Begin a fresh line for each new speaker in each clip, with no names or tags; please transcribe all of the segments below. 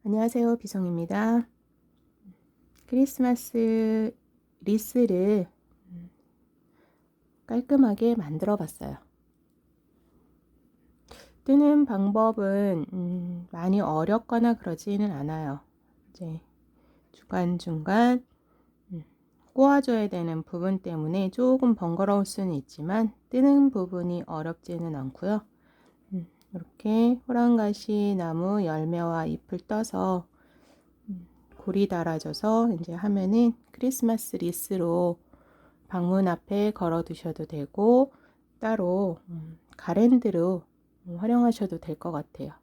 안녕하세요, 비성입니다. 크리스마스 리스를 깔끔하게 만들어 봤어요. 뜨는 방법은 많이 어렵거나 그러지는 않아요. 이제 중간중간 꼬아줘야 되는 부분 때문에 조금 번거로울 수는 있지만 뜨는 부분이 어렵지는 않고요. 이렇게 호랑가시 나무 열매와 잎을 떠서 골이 달아져서 이제 하면은 크리스마스 리스로 방문 앞에 걸어 두셔도 되고 따로 가랜드로 활용하셔도 될 것 같아요.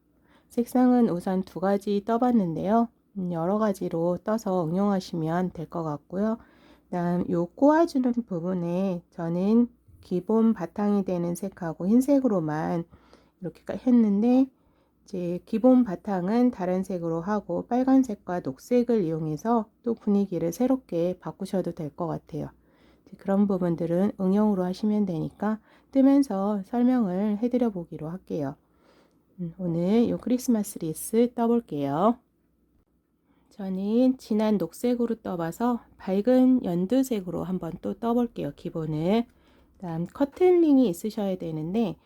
색상은 우선 2가지 떠봤는데요. 여러 가지로 떠서 응용하시면 될 것 같고요. 그다음 요 꼬아주는 부분에 저는 기본 바탕이 되는 색하고 흰색으로만 이렇게 했는데 이제 기본 바탕은 다른 색으로 하고 빨간색과 녹색을 이용해서 또 분위기를 새롭게 바꾸셔도 될 것 같아요. 그런 부분들은 응용으로 하시면 되니까 뜨면서 설명을 해드려 보기로 할게요. 오늘 이 크리스마스 리스 떠볼게요. 저는 진한 녹색으로 떠봐서 밝은 연두색으로 한번 또 떠볼게요. 기본을. 다음 커튼링이 있으셔야 되는데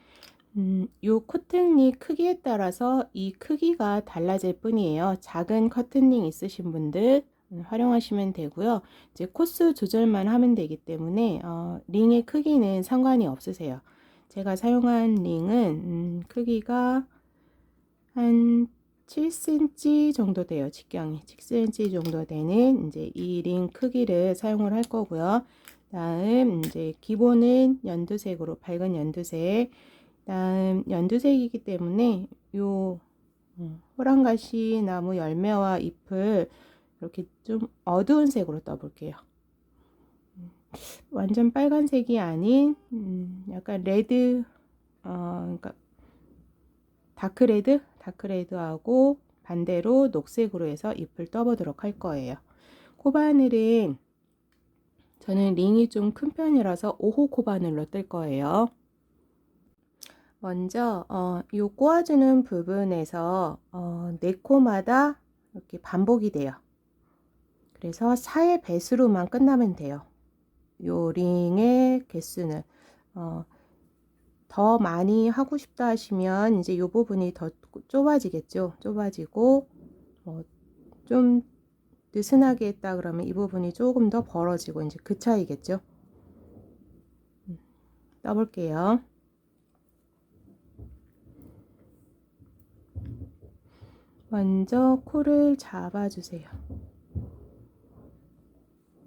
요 커튼링 크기에 따라서 이 크기가 달라질 뿐이에요. 작은 커튼링 있으신 분들 활용하시면 되고요. 이제 코스 조절만 하면 되기 때문에 링의 크기는 상관이 없으세요. 제가 사용한 링은 크기가 한 7cm 정도 돼요. 직경이 7cm 정도 되는 이제 이 링 크기를 사용을 할 거고요. 다음 이제 기본은 연두색으로 밝은 연두색. 다음 연두색이기 때문에 요 호랑가시 나무 열매와 잎을 이렇게 좀 어두운 색으로 떠볼게요. 완전 빨간색이 아닌 약간 레드 그러니까 다크레드하고 반대로 녹색으로 해서 잎을 떠보도록 할 거예요. 코바늘은 저는 링이 좀 큰 편이라서 5호 코바늘로 뜰 거예요. 먼저 요 꼬아주는 부분에서 4코마다 이렇게 반복이 돼요. 그래서 4의 배수로만 끝나면 돼요. 요 링의 개수는 더 많이 하고 싶다 하시면 이제 요 부분이 더 좁아지겠죠. 좁아지고 좀 느슨하게 했다 그러면 이 부분이 조금 더 벌어지고 이제 그 차이겠죠. 떠볼게요. 먼저 코를 잡아주세요.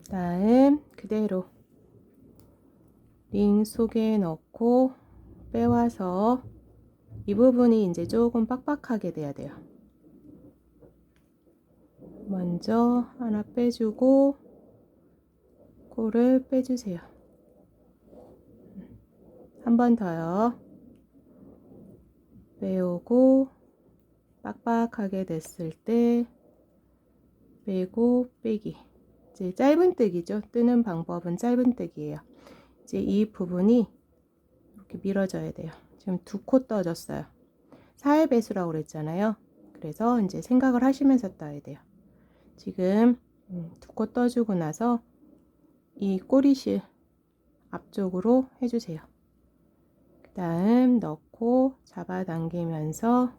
다음 그대로 링 속에 넣고 빼와서 이 부분이 이제 조금 빡빡하게 돼야 돼요. 먼저 하나 빼주고 코를 빼주세요. 한 번 더요. 빼오고 빡빡하게 됐을 때 빼고 빼기. 이제 짧은 뜨기죠. 뜨는 방법은 짧은 뜨기예요. 이제 이 부분이 이렇게 밀어져야 돼요. 지금 2코 떠졌어요. 4의 배수라고 그랬잖아요. 그래서 이제 생각을 하시면서 떠야 돼요. 지금 2코 떠주고 나서 이 꼬리실 앞쪽으로 해주세요. 그 다음 넣고 잡아당기면서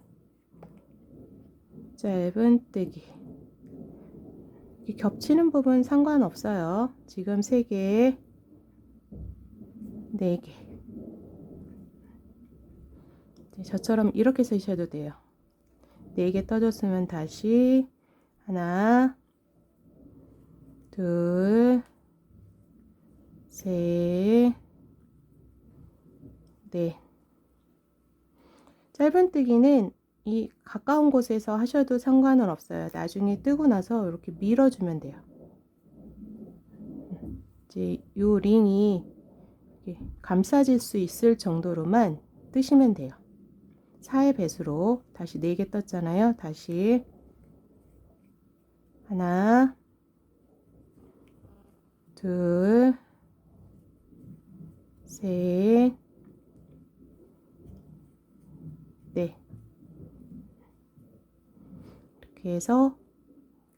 짧은 뜨기. 겹치는 부분 상관없어요. 지금 3개, 4개. 저처럼 이렇게 쓰셔도 돼요. 4개 떠줬으면 다시 하나, 둘, 셋, 넷. 짧은 뜨기는 이 가까운 곳에서 하셔도 상관은 없어요. 나중에 뜨고 나서 이렇게 밀어주면 돼요. 이제 요 링이 감싸질 수 있을 정도로만 뜨시면 돼요. 4의 배수로 다시 4개 떴잖아요. 다시 하나, 둘, 셋, 넷. 이렇게 해서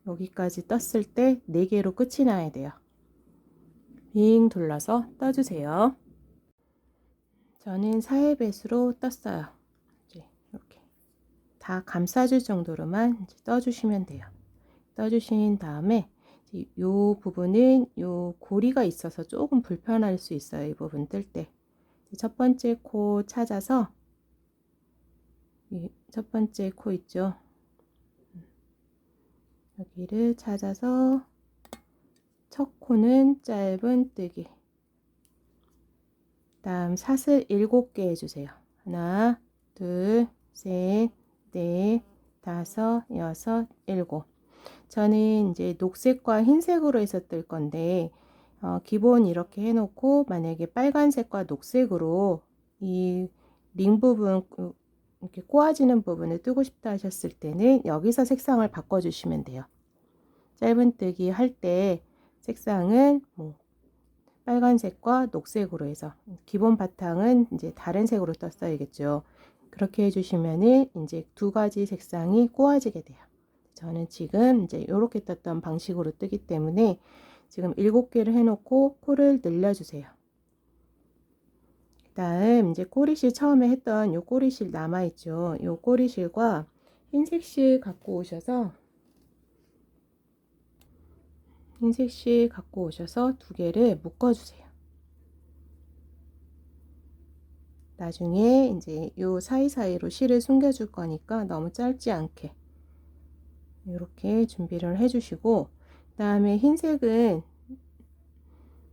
여기까지 떴을 때 4개로 끝이 나야 돼요. 빙 둘러서 떠주세요. 저는 4의 배수로 떴어요. 이제 이렇게 다 감싸줄 정도로만 이제 떠주시면 돼요. 떠주신 다음에 이 부분은 요 고리가 있어서 조금 불편할 수 있어요. 이 부분 뜰 때. 첫 번째 코 찾아서 첫 번째 코 있죠. 여기를 찾아서 첫 코는 짧은 뜨기. 다음 사슬 7개 해주세요. 하나, 둘, 셋, 넷, 다섯, 여섯, 일곱. 저는 이제 녹색과 흰색으로 해서 뜰 건데 기본 이렇게 해놓고 만약에 빨간색과 녹색으로 이 링 부분 이렇게 꼬아지는 부분을 뜨고 싶다 하셨을 때는 여기서 색상을 바꿔주시면 돼요. 짧은뜨기 할 때 색상은 뭐 빨간색과 녹색으로 해서 기본 바탕은 이제 다른 색으로 떴어야겠죠. 그렇게 해주시면은 이제 두 가지 색상이 꼬아지게 돼요. 저는 지금 이제 이렇게 떴던 방식으로 뜨기 때문에 지금 7개를 해놓고 코를 늘려주세요. 그 다음 이제 꼬리실 처음에 했던 요 꼬리실 남아있죠. 요 꼬리실과 흰색 실 갖고 오셔서 두 개를 묶어주세요. 나중에 이제 요 사이사이로 실을 숨겨줄 거니까 너무 짧지 않게 이렇게 준비를 해주시고, 그 다음에 흰색은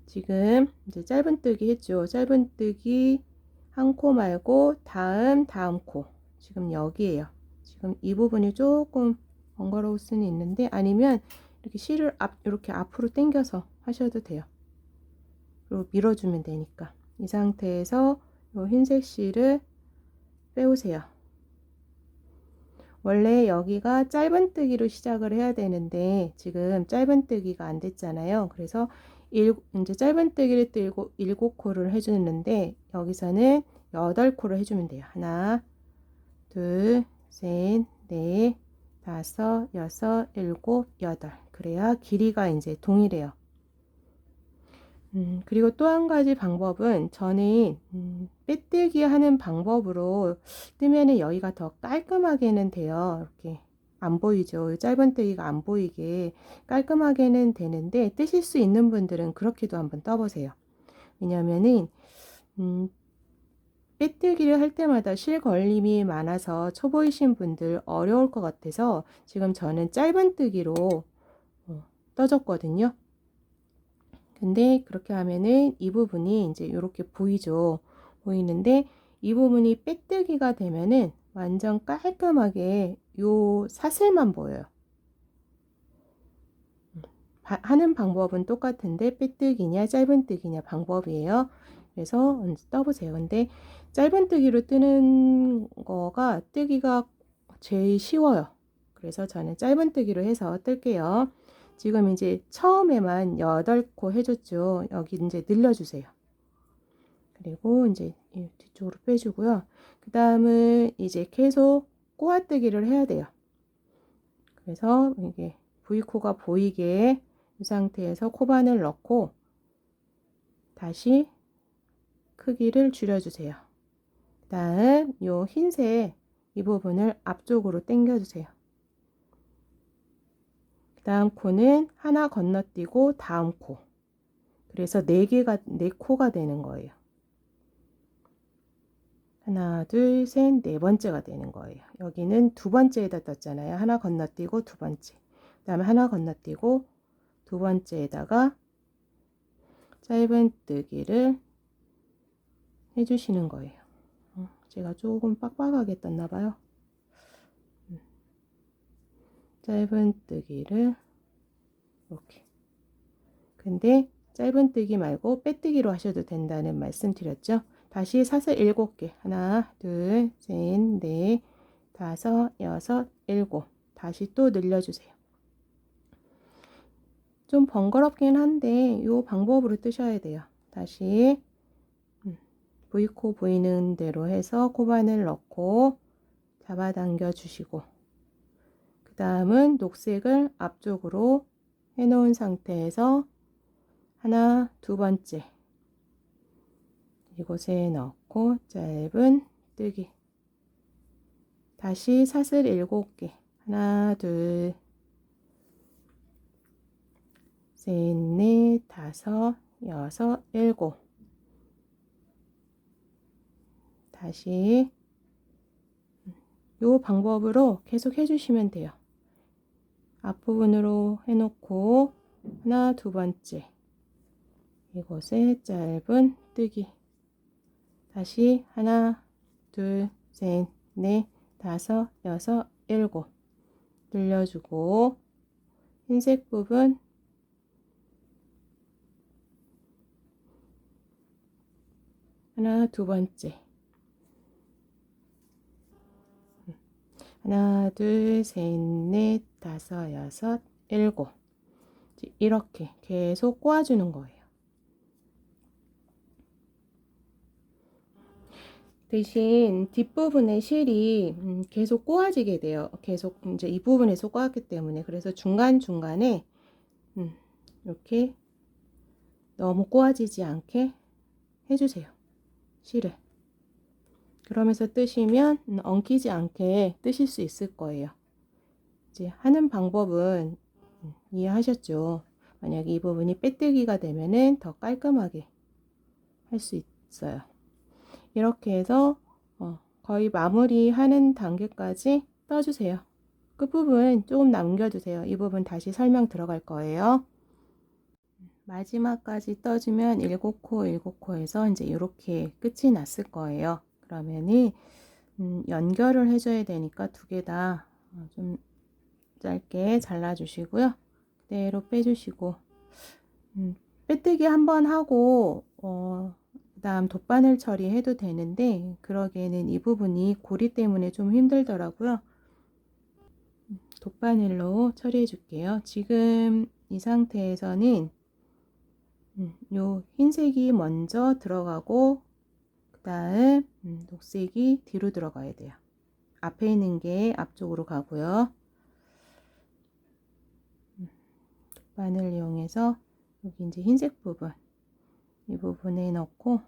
지금 이제 짧은뜨기 했죠. 짧은뜨기 한 코 말고 다음 코 지금 여기에요. 지금 이 부분이 조금 번거로울 수는 있는데 아니면 이렇게 실을 이렇게 앞으로 당겨서 하셔도 돼요. 그리고 밀어주면 되니까 이 상태에서 이 흰색 실을 빼오세요. 원래 여기가 짧은뜨기로 시작을 해야 되는데 지금 짧은뜨기가 안 됐잖아요. 그래서 이제 짧은뜨기를 뜨고 7코를 해주는데 여기서는 8코를 해주면 돼요. 하나, 둘, 셋, 넷, 다섯, 여섯, 일곱, 여덟. 그래야 길이가 이제 동일해요. 그리고 또 한 가지 방법은 저는 빼뜨기 하는 방법으로 뜨면은 여기가 더 깔끔하게는 돼요. 이렇게 안 보이죠. 짧은뜨기가 안 보이게 깔끔하게는 되는데 뜨실 수 있는 분들은 그렇게도 한번 떠보세요. 왜냐면은 빼뜨기를 할 때마다 실 걸림이 많아서 초보이신 분들 어려울 것 같아서 지금 저는 짧은뜨기로 떠줬거든요. 근데 그렇게 하면은 이 부분이 이제 이렇게 보이죠. 보이는데 이 부분이 빼뜨기가 되면은 완전 깔끔하게 요 사슬만 보여요. 하는 방법은 똑같은데 빼뜨기냐 짧은뜨기냐 방법이에요. 그래서 떠보세요. 근데 짧은뜨기로 뜨는 거가 뜨기가 제일 쉬워요. 그래서 저는 짧은뜨기로 해서 뜰게요. 지금 이제 처음에만 8코 해줬죠. 여기 이제 늘려주세요. 그리고 이제 뒤쪽으로 빼주고요. 그 다음은 이제 계속 꼬아뜨기를 해야 돼요. 그래서 이게 V코가 보이게 이 상태에서 코바늘 넣고 다시 크기를 줄여주세요. 그 다음 요 흰색 이 부분을 앞쪽으로 당겨주세요. 그 다음 코는 하나 건너뛰고 다음 코. 그래서 4코가 되는 거예요. 하나, 둘, 셋, 네 번째가 되는 거예요. 여기는 두 번째에다 떴잖아요. 하나 건너뛰고 두 번째. 그 다음에 하나 건너뛰고 두 번째에다가 짧은뜨기를 해주시는 거예요. 제가 조금 빡빡하게 떴나 봐요. 짧은뜨기를 이렇게. 근데 짧은뜨기 말고 빼뜨기로 하셔도 된다는 말씀 드렸죠. 다시 사슬 7개. 하나, 둘, 셋, 넷, 다섯, 여섯, 일곱. 다시 또 늘려주세요. 좀 번거롭긴 한데 이 방법으로 뜨셔야 돼요. 다시 V코 보이는 대로 해서 코바늘 넣고 잡아당겨 주시고, 그 다음은 녹색을 앞쪽으로 해놓은 상태에서 하나, 두 번째 이곳에 넣고 짧은 뜨기. 다시 사슬 7개. 하나, 둘, 셋, 넷, 다섯, 여섯, 일곱. 다시 이 방법으로 계속 해주시면 돼요. 앞부분으로 해놓고 하나, 두 번째 이곳에 짧은 뜨기. 다시 하나, 둘, 셋, 넷, 다섯, 여섯, 일곱. 늘려주고 흰색 부분 하나, 두 번째 하나, 둘, 셋, 넷, 다섯, 여섯, 일곱. 이렇게 계속 꼬아주는 거예요. 대신 뒷부분의 실이 계속 꼬아지게 돼요. 계속 이제 이 부분에서 꼬았기 때문에. 그래서 중간중간에 이렇게 너무 꼬아지지 않게 해주세요. 실을. 그러면서 뜨시면 엉키지 않게 뜨실 수 있을 거예요. 이제 하는 방법은 이해하셨죠? 만약에 이 부분이 빼뜨기가 되면은 더 깔끔하게 할 수 있어요. 이렇게 해서 거의 마무리하는 단계까지 떠주세요. 끝부분 조금 남겨두세요. 이 부분 다시 설명 들어갈 거예요. 마지막까지 떠주면 7코 7코에서 이제 이렇게 끝이 났을 거예요. 그러면은 연결을 해줘야 되니까 두 개 다 좀 짧게 잘라주시고요. 그대로 빼주시고 빼뜨기 한번 하고 그 다음 돗바늘 처리해도 되는데 그러기에는 이 부분이 고리 때문에 좀 힘들더라고요. 돗바늘로 처리해 줄게요. 지금 이 상태에서는 요 흰색이 먼저 들어가고 그 다음 녹색이 뒤로 들어가야 돼요. 앞에 있는 게 앞쪽으로 가고요. 돗바늘 이용해서 여기 이제 흰색 부분 이 부분에 넣고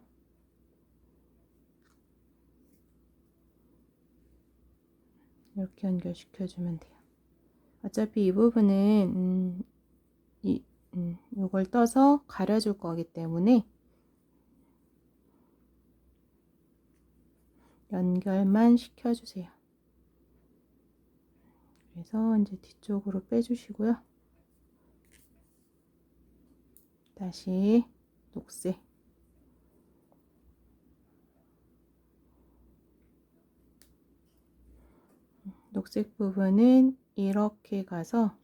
이렇게 연결시켜 주면 돼요. 어차피 이 부분은 이걸 떠서 가려줄 거기 때문에 연결만 시켜주세요. 그래서 이제 뒤쪽으로 빼주시고요. 다시 녹색 녹색 부분은 이렇게 가서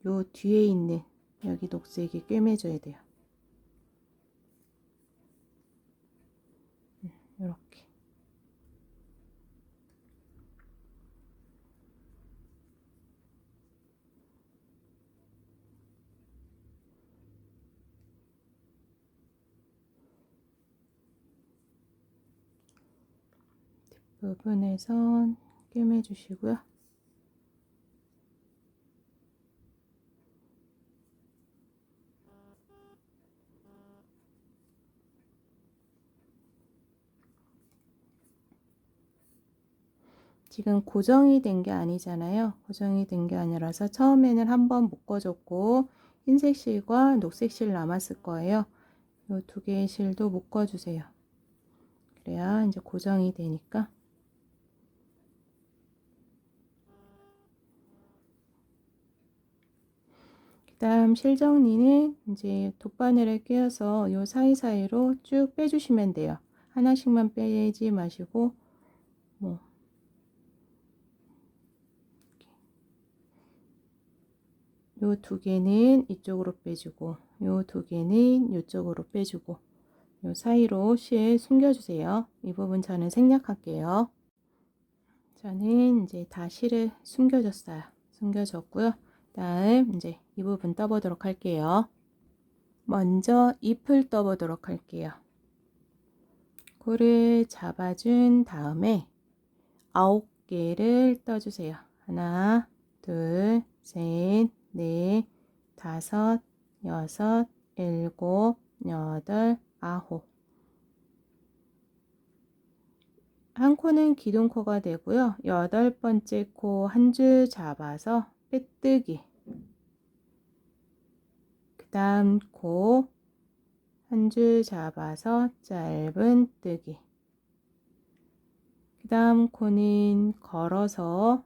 요 뒤에 있는 여기 녹색이 꿰매줘야 돼요. 이렇게 뒷부분에선 꿰매주시고요. 지금 고정이 된 게 아니잖아요. 고정이 된 게 아니라서 처음에는 한번 묶어줬고 흰색 실과 녹색 실 남았을 거예요. 이 두 개의 실도 묶어주세요. 그래야 이제 고정이 되니까. 그 다음 실 정리는 이제 돗바늘에 끼워서 요 사이사이로 쭉 빼주시면 돼요. 하나씩만 빼지 마시고 뭐 요 두 개는 이쪽으로 빼주고 요 두 개는 이쪽으로 빼주고 요 사이로 실 숨겨주세요. 이 부분 저는 생략할게요. 저는 이제 다 실을 숨겨줬어요. 숨겨줬고요. 다음 이제 이 부분 떠보도록 할게요. 먼저 잎을 떠보도록 할게요. 코를 잡아준 다음에 9개를 떠주세요. 하나, 둘, 셋, 넷, 다섯, 여섯, 일곱, 여덟, 아홉. 한 코는 기둥코가 되고요. 8번째 코 한 줄 잡아서 빼뜨기. 그 다음 코 한 줄 잡아서 짧은 뜨기. 그 다음 코는 걸어서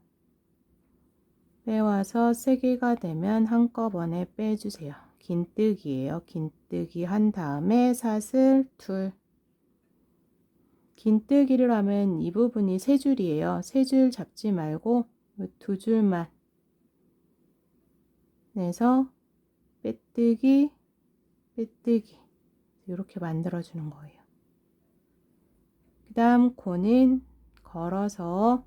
빼와서 3개가 되면 한꺼번에 빼주세요. 긴뜨기예요. 긴뜨기 한 다음에 사슬 둘. 긴뜨기를 하면 이 부분이 3줄이에요. 3줄 잡지 말고 2줄만 내서 빼뜨기, 빼뜨기 이렇게 만들어 주는 거예요. 그 다음 코는 걸어서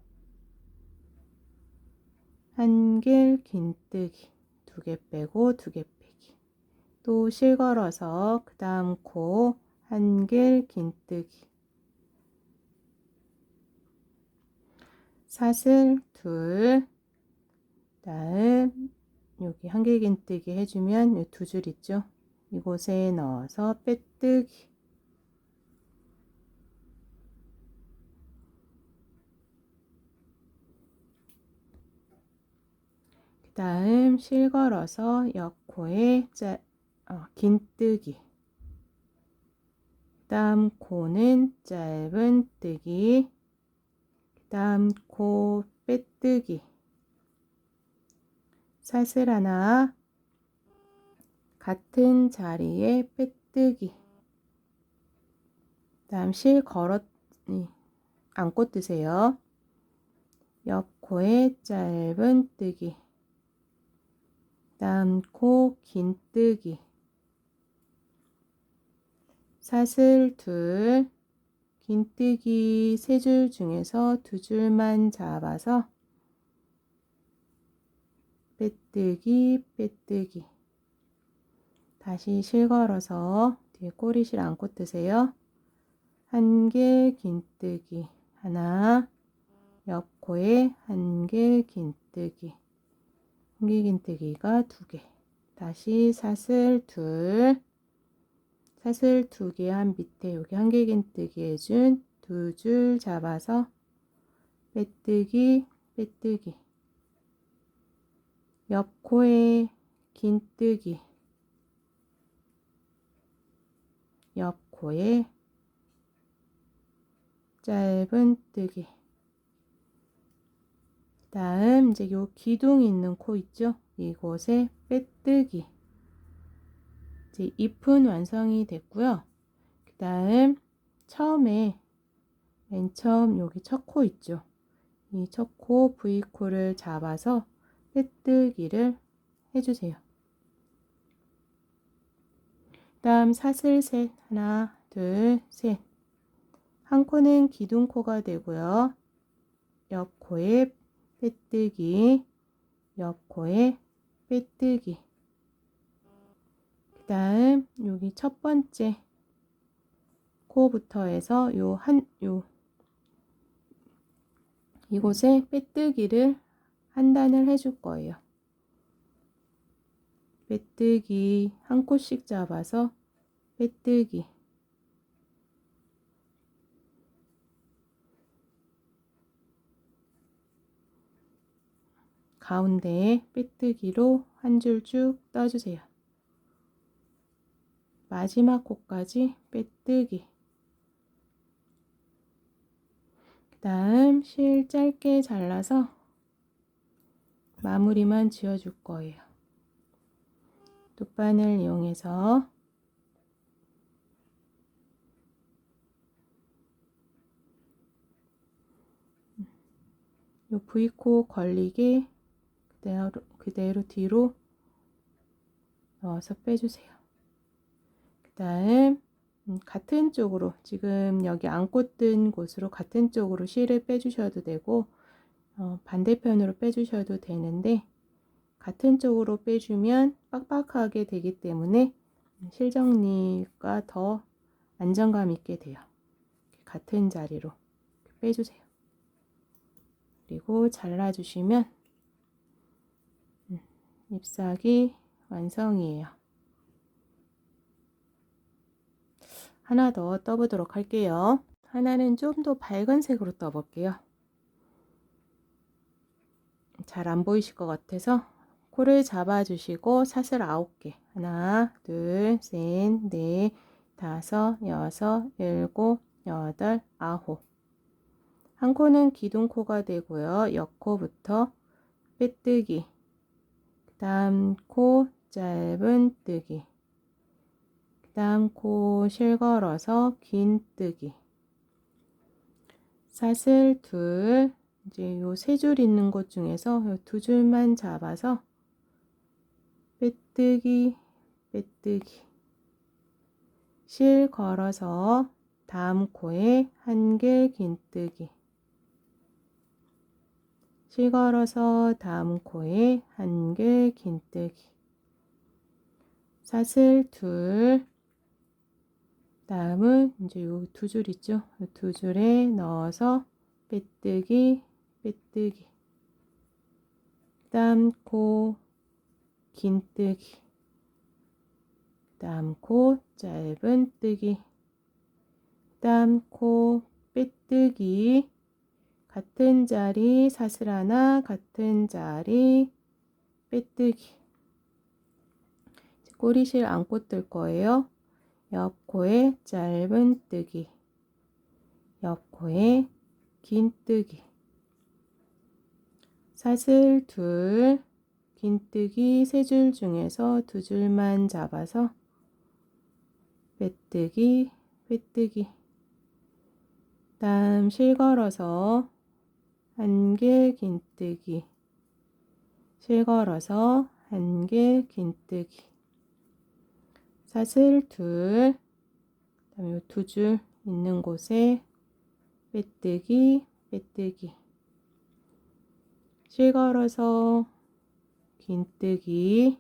한길 긴뜨기 2개 빼고 2개 빼기 또 실 걸어서 그 다음 코 한길 긴뜨기 사슬 둘 다음 여기 한길 긴뜨기 해주면 이 2줄 있죠? 이곳에 넣어서 빼뜨기 그 다음 실 걸어서 옆코에 긴뜨기 그 다음 코는 짧은 뜨기 그 다음 코 빼뜨기 사슬 하나 같은 자리에 빼뜨기 다음 실 걸어 안고 뜨세요. 옆코에 짧은 뜨기 다음 코 긴뜨기 사슬 둘 긴뜨기 3줄 중에서 2줄만 잡아서 빼뜨기 빼뜨기 다시 실 걸어서 뒤에 꼬리실 안고 뜨세요. 한길 긴뜨기 하나 옆코에 한길 긴뜨기 한길 긴뜨기가 2개 다시 사슬 둘 사슬 2개 한 밑에 여기 한길 긴뜨기 해준 2줄 잡아서 빼뜨기 빼뜨기 옆코에 긴뜨기 옆코에 짧은 뜨기 다음 이제 요 기둥 있는 코 있죠? 이곳에 빼뜨기 이제 잎은 완성이 됐고요. 그 다음 처음에 맨 처음 여기 첫 코 있죠? 이 첫 코 V코를 잡아서 빼뜨기를 해주세요. 다음 사슬 셋 하나 둘 셋 한 코는 기둥코가 되고요. 옆 코에 빼뜨기 옆 코에 빼뜨기 그 다음 여기 첫 번째 코부터 해서 요 이곳에 빼뜨기를 한 단을 해줄 거예요. 빼뜨기 한 코씩 잡아서 빼뜨기 가운데에 빼뜨기로 한 줄 쭉 떠주세요. 마지막 코까지 빼뜨기 그 다음 실 짧게 잘라서 마무리만 지어줄 거예요. 돗바늘 이용해서 요 V코 걸리게 그대로 뒤로 넣어서 빼주세요. 그 다음 같은 쪽으로 지금 여기 안고 뜬 곳으로 같은 쪽으로 실을 빼주셔도 되고 반대편으로 빼주셔도 되는데 같은 쪽으로 빼주면 빡빡하게 되기 때문에 실 정리가 더 안정감 있게 돼요. 같은 자리로 빼주세요. 그리고 잘라주시면 잎사귀 완성이에요. 하나 더 떠보도록 할게요. 하나는 좀 더 밝은 색으로 떠볼게요. 잘 안 보이실 것 같아서 코를 잡아주시고 사슬 9개 하나 둘 셋 넷 다섯 여섯 일곱 여덟 아홉 한 코는 기둥코가 되고요. 옆코부터 빼뜨기 그 다음 코 짧은뜨기 그 다음 코 실걸어서 긴뜨기 사슬 둘 이제 요 세 줄 있는 곳 중에서 요 두 줄만 잡아서 빼뜨기 빼뜨기 실 걸어서 다음 코에 한길 긴뜨기 실 걸어서 다음 코에 한길 긴뜨기 사슬 둘 다음은 이제 요 두 줄 있죠? 요 두 줄에 넣어서 빼뜨기 빼뜨기 다음 코 긴뜨기 다음 코 짧은뜨기 다음 코 빼뜨기 같은 자리 사슬 하나 같은 자리 빼뜨기 꼬리실 안고 뜰 거예요. 옆코에 짧은뜨기 옆코에 긴뜨기 사슬 둘 긴뜨기 세 줄 중에서 두 줄만 잡아서 빼뜨기 빼뜨기 다음 실 걸어서 한길 긴뜨기 실 걸어서 한길 긴뜨기 사슬 둘 그다음에 요 두 줄 있는 곳에 빼뜨기 빼뜨기 실 걸어서 긴뜨기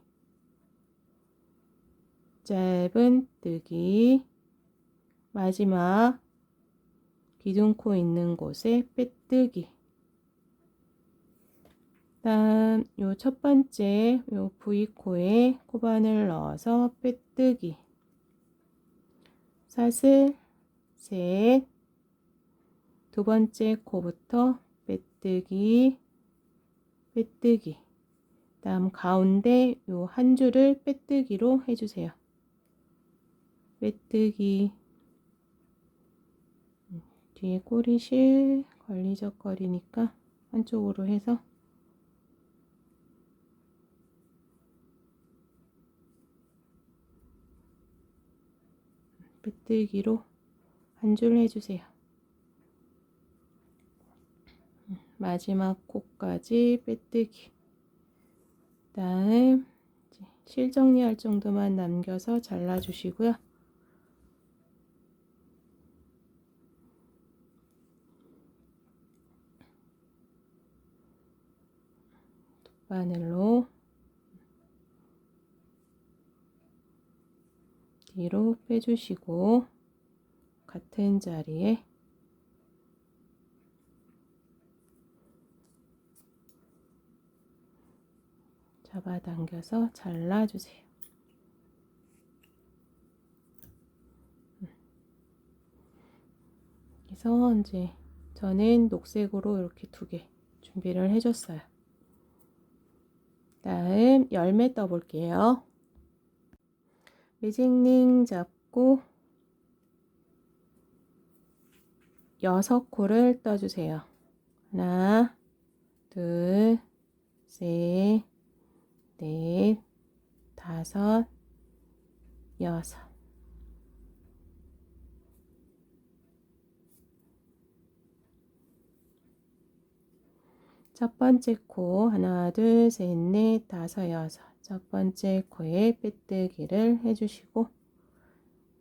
짧은뜨기 마지막 기둥코 있는 곳에 빼뜨기 다음 요 첫 번째 요 V코에 코바늘 넣어서 빼뜨기 사슬 셋 두 번째 코부터 빼뜨기 빼뜨기 다음 가운데 요 한 줄을 빼뜨기로 해주세요. 빼뜨기 뒤에 꼬리실 걸리적거리니까 한쪽으로 해서 빼뜨기로 한 줄 해주세요. 마지막 코까지 빼뜨기 다음 실 정리할 정도만 남겨서 잘라주시고요. 바늘로 뒤로 빼주시고 같은 자리에 잡아당겨서 잘라주세요. 그래서 이제 저는 녹색으로 이렇게 두 개 준비를 해줬어요. 다음 열매 떠볼게요. 매직링 잡고 6코를 떠주세요. 하나, 둘, 셋, 넷, 다섯, 여섯. 첫 번째 코 하나, 둘, 셋, 넷, 다섯, 여섯. 첫 번째 코에 빼뜨기를 해주시고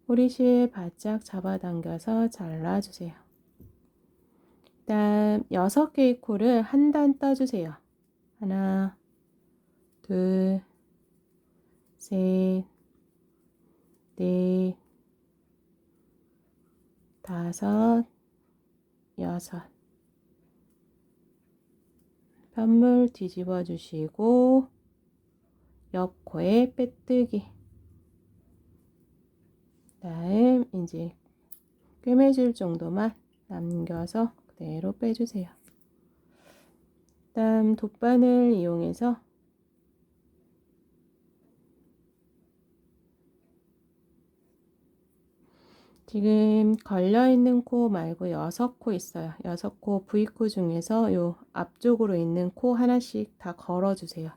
꼬리실 바짝 잡아당겨서 잘라주세요. 다음 6개의 코를 한 단 떠주세요. 하나, 둘, 셋, 넷, 다섯, 여섯. 편물 뒤집어 주시고 옆 코에 빼뜨기. 다음 이제 꿰매줄 정도만 남겨서 그대로 빼주세요. 다음 돗바늘 이용해서 지금 걸려있는 코 말고 6코 있어요. 6코 V코 중에서 요 앞쪽으로 있는 코 하나씩 다 걸어주세요.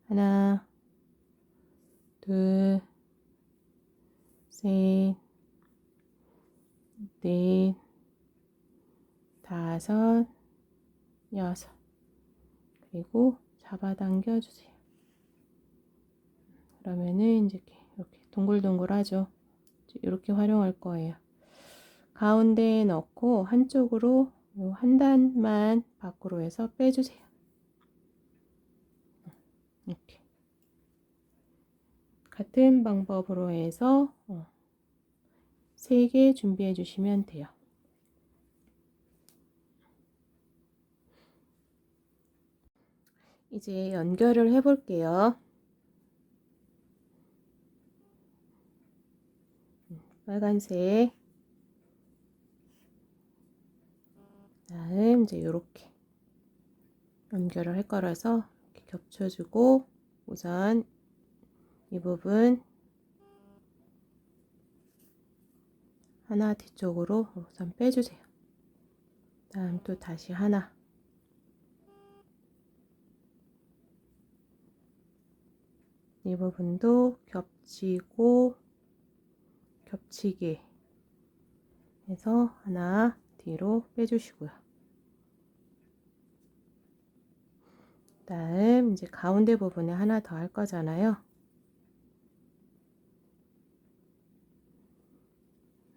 하나, 둘, 셋, 넷, 다섯, 여섯. 그리고 잡아당겨 주세요. 그러면은 이제 이렇게 동글동글하죠. 이렇게 활용할 거예요. 가운데에 넣고 한쪽으로 한 단만 밖으로 해서 빼주세요. 이렇게 같은 방법으로 해서 3개 준비해 주시면 돼요. 이제 연결을 해 볼게요. 빨간색, 다음 이제 이렇게 연결을 할 거라서 이렇게 겹쳐주고 우선 이 부분 하나 뒤쪽으로 우선 빼주세요. 다음 또 다시 하나, 이 부분도 겹치고 겹치게 해서 하나 뒤로 빼주시고요. 다음 이제 가운데 부분에 하나 더 할 거잖아요.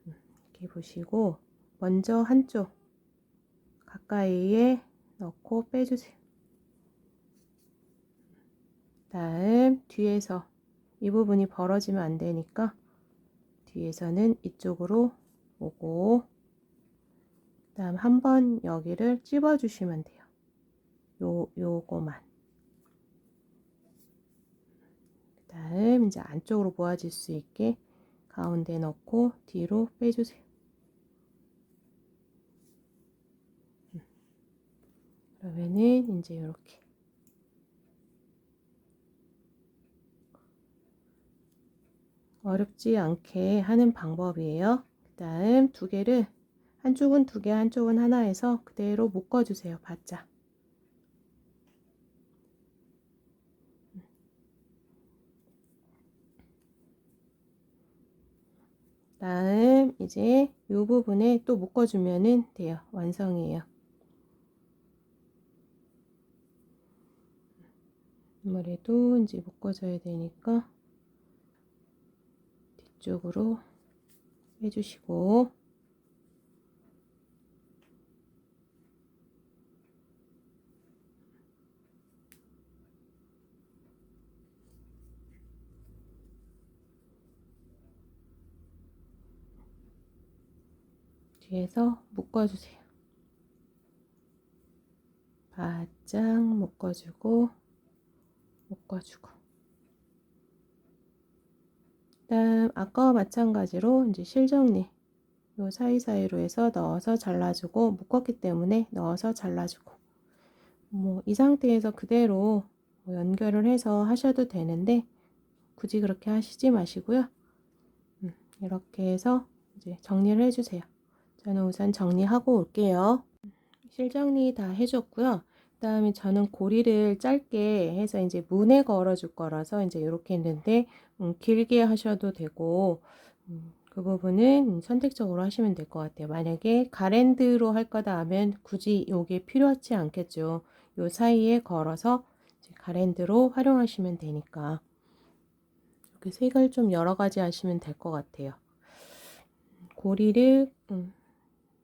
이렇게 보시고 먼저 한쪽 가까이에 넣고 빼주세요. 다음 뒤에서 이 부분이 벌어지면 안 되니까 뒤에서는 이쪽으로 오고 다음 한번 여기를 찝어 주시면 돼요. 요거만. 다음 이제 안쪽으로 모아질 수 있게 가운데 넣고 뒤로 빼주세요. 그러면은 이제 이렇게 어렵지 않게 하는 방법이에요. 그 다음 두 개를 한쪽은 두 개, 한쪽은 하나 해서 그대로 묶어주세요. 바짝. 다음 이제 이 부분에 또 묶어주면 돼요. 완성이에요. 아무래도 이제 묶어줘야 되니까 뒤쪽으로 해주시고 뒤에서 묶어주세요. 바짝 묶어주고 묶어주고 그다음 아까와 마찬가지로 이제 실정리 요 사이사이로 해서 넣어서 잘라주고 묶었기 때문에 넣어서 잘라주고 뭐 이 상태에서 그대로 연결을 해서 하셔도 되는데 굳이 그렇게 하시지 마시고요. 이렇게 해서 이제 정리를 해주세요. 저는 우선 정리하고 올게요. 실정리 다 해줬고요. 그다음에 저는 고리를 짧게 해서 이제 문에 걸어 줄 거라서 이제 이렇게 했는데 길게 하셔도 되고 그 부분은 선택적으로 하시면 될 것 같아요. 만약에 가랜드로 할 거다 하면 굳이 이게 필요하지 않겠죠. 요 사이에 걸어서 가랜드로 활용하시면 되니까 이렇게 색을 좀 여러 가지 하시면 될 것 같아요. 고리를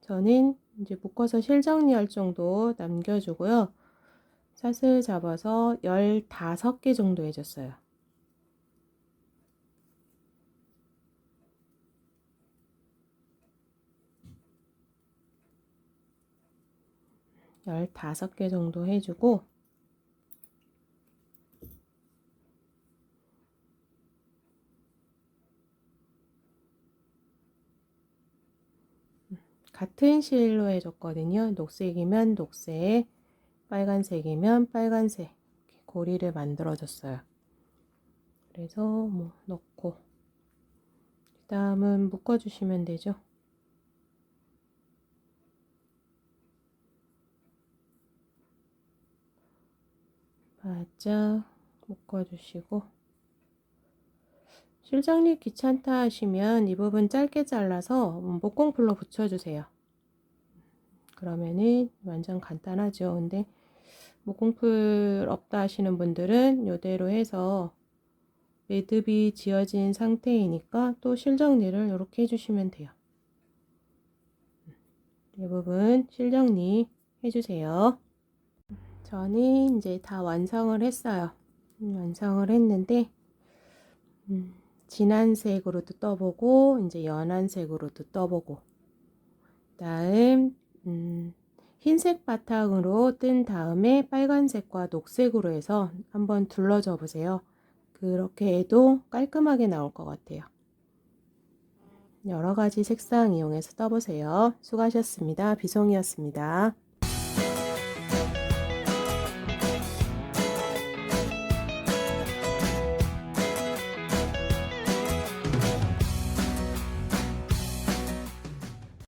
저는 이제 묶어서 실정리할 정도 남겨주고요. 샷을 잡아서 15개 정도 해줬어요. 15개 정도 해주고 같은 실로 해줬거든요. 녹색이면 녹색, 빨간색이면 빨간색 이렇게 고리를 만들어 줬어요. 그래서 뭐 넣고 그 다음은 묶어 주시면 되죠. 바짝 묶어 주시고 실정리 귀찮다 하시면 이 부분 짧게 잘라서 목공풀로 붙여주세요. 그러면은 완전 간단하죠. 근데 목공풀 없다 하시는 분들은 이대로 해서 매듭이 지어진 상태이니까 또 실정리를 이렇게 해주시면 돼요. 이 부분 실정리 해주세요. 저는 이제 다 완성을 했어요. 완성을 했는데 진한 색으로도 떠보고 이제 연한 색으로도 떠보고 다음 흰색 바탕으로 뜬 다음에 빨간색과 녹색으로 해서 한번 둘러줘 보세요. 그렇게 해도 깔끔하게 나올 것 같아요. 여러 가지 색상 이용해서 떠보세요. 수고하셨습니다. 비송이었습니다.